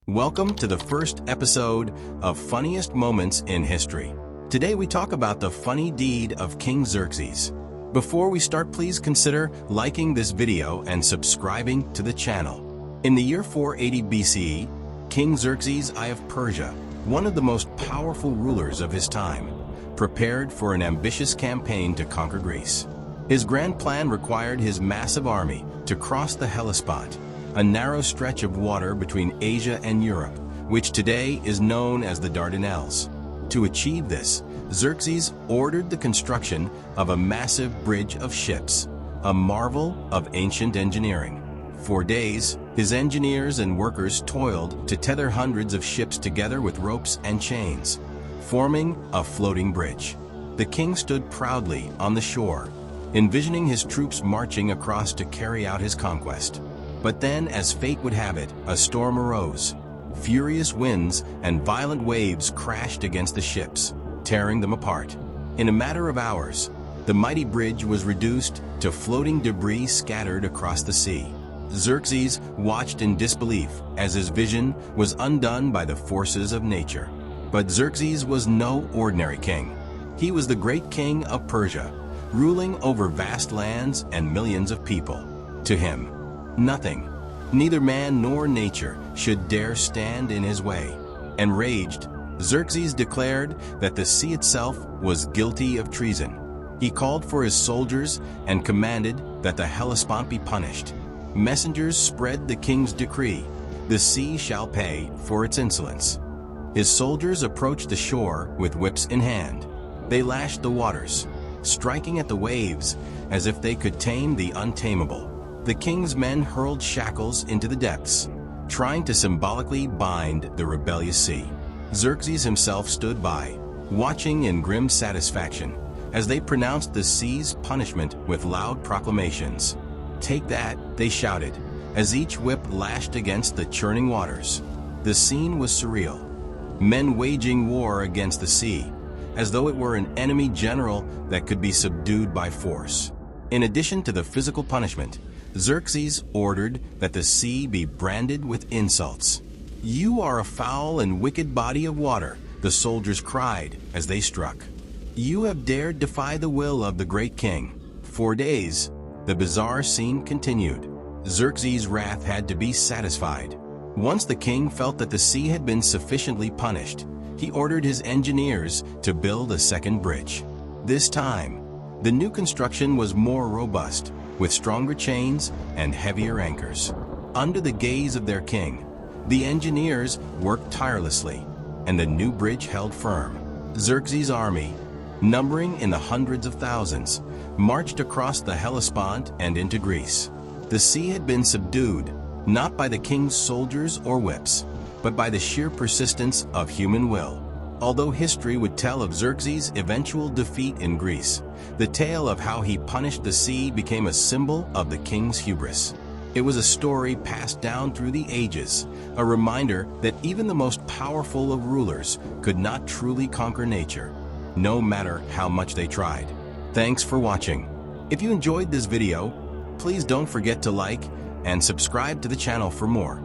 Welcome to the first episode of Funniest Moments in History. Today we talk about the funny deed of King Xerxes. Before we start, please consider liking this video and subscribing to the channel. In the year 480 BCE, King Xerxes I of Persia, one of the most powerful rulers of his time, prepared for an ambitious campaign to conquer Greece. His grand plan required his massive army to cross the Hellespont, a narrow stretch of water between Asia and Europe, which today is known as the Dardanelles. To achieve this, Xerxes ordered the construction of a massive bridge of ships, a marvel of ancient engineering. For days, his engineers and workers toiled to tether hundreds of ships together with ropes and chains, forming a floating bridge. The king stood proudly on the shore, envisioning his troops marching across to carry out his conquest. But then, as fate would have it, a storm arose. Furious winds and violent waves crashed against the ships, tearing them apart. In a matter of hours, the mighty bridge was reduced to floating debris scattered across the sea. Xerxes watched in disbelief as his vision was undone by the forces of nature. But Xerxes was no ordinary king. He was the great king of Persia, ruling over vast lands and millions of people. To him, nothing, neither man nor nature, should dare stand in his way. Enraged, Xerxes declared that the sea itself was guilty of treason. He called for his soldiers and commanded that the Hellespont be punished. Messengers spread the king's decree: the sea shall pay for its insolence. His soldiers approached the shore with whips in hand. They lashed the waters, striking at the waves as if they could tame the untamable. The king's men hurled shackles into the depths, trying to symbolically bind the rebellious sea. Xerxes himself stood by, watching in grim satisfaction as they pronounced the sea's punishment with loud proclamations. "Take that," they shouted, as each whip lashed against the churning waters. The scene was surreal. Men waging war against the sea, as though it were an enemy general that could be subdued by force. In addition to the physical punishment, Xerxes ordered that the sea be branded with insults. "You are a foul and wicked body of water," the soldiers cried as they struck. "You have dared defy the will of the great king." For days, the bizarre scene continued. Xerxes' wrath had to be satisfied. Once the king felt that the sea had been sufficiently punished, he ordered his engineers to build a second bridge. This time, the new construction was more robust, with stronger chains and heavier anchors. Under the gaze of their king, the engineers worked tirelessly, and the new bridge held firm. Xerxes' army, numbering in the hundreds of thousands, marched across the Hellespont and into Greece. The sea had been subdued, not by the king's soldiers or whips, but by the sheer persistence of human will. Although history would tell of Xerxes' eventual defeat in Greece, the tale of how he punished the sea became a symbol of the king's hubris. It was a story passed down through the ages, a reminder that even the most powerful of rulers could not truly conquer nature, no matter how much they tried. Thanks for watching. If you enjoyed this video, please don't forget to like and subscribe to the channel for more.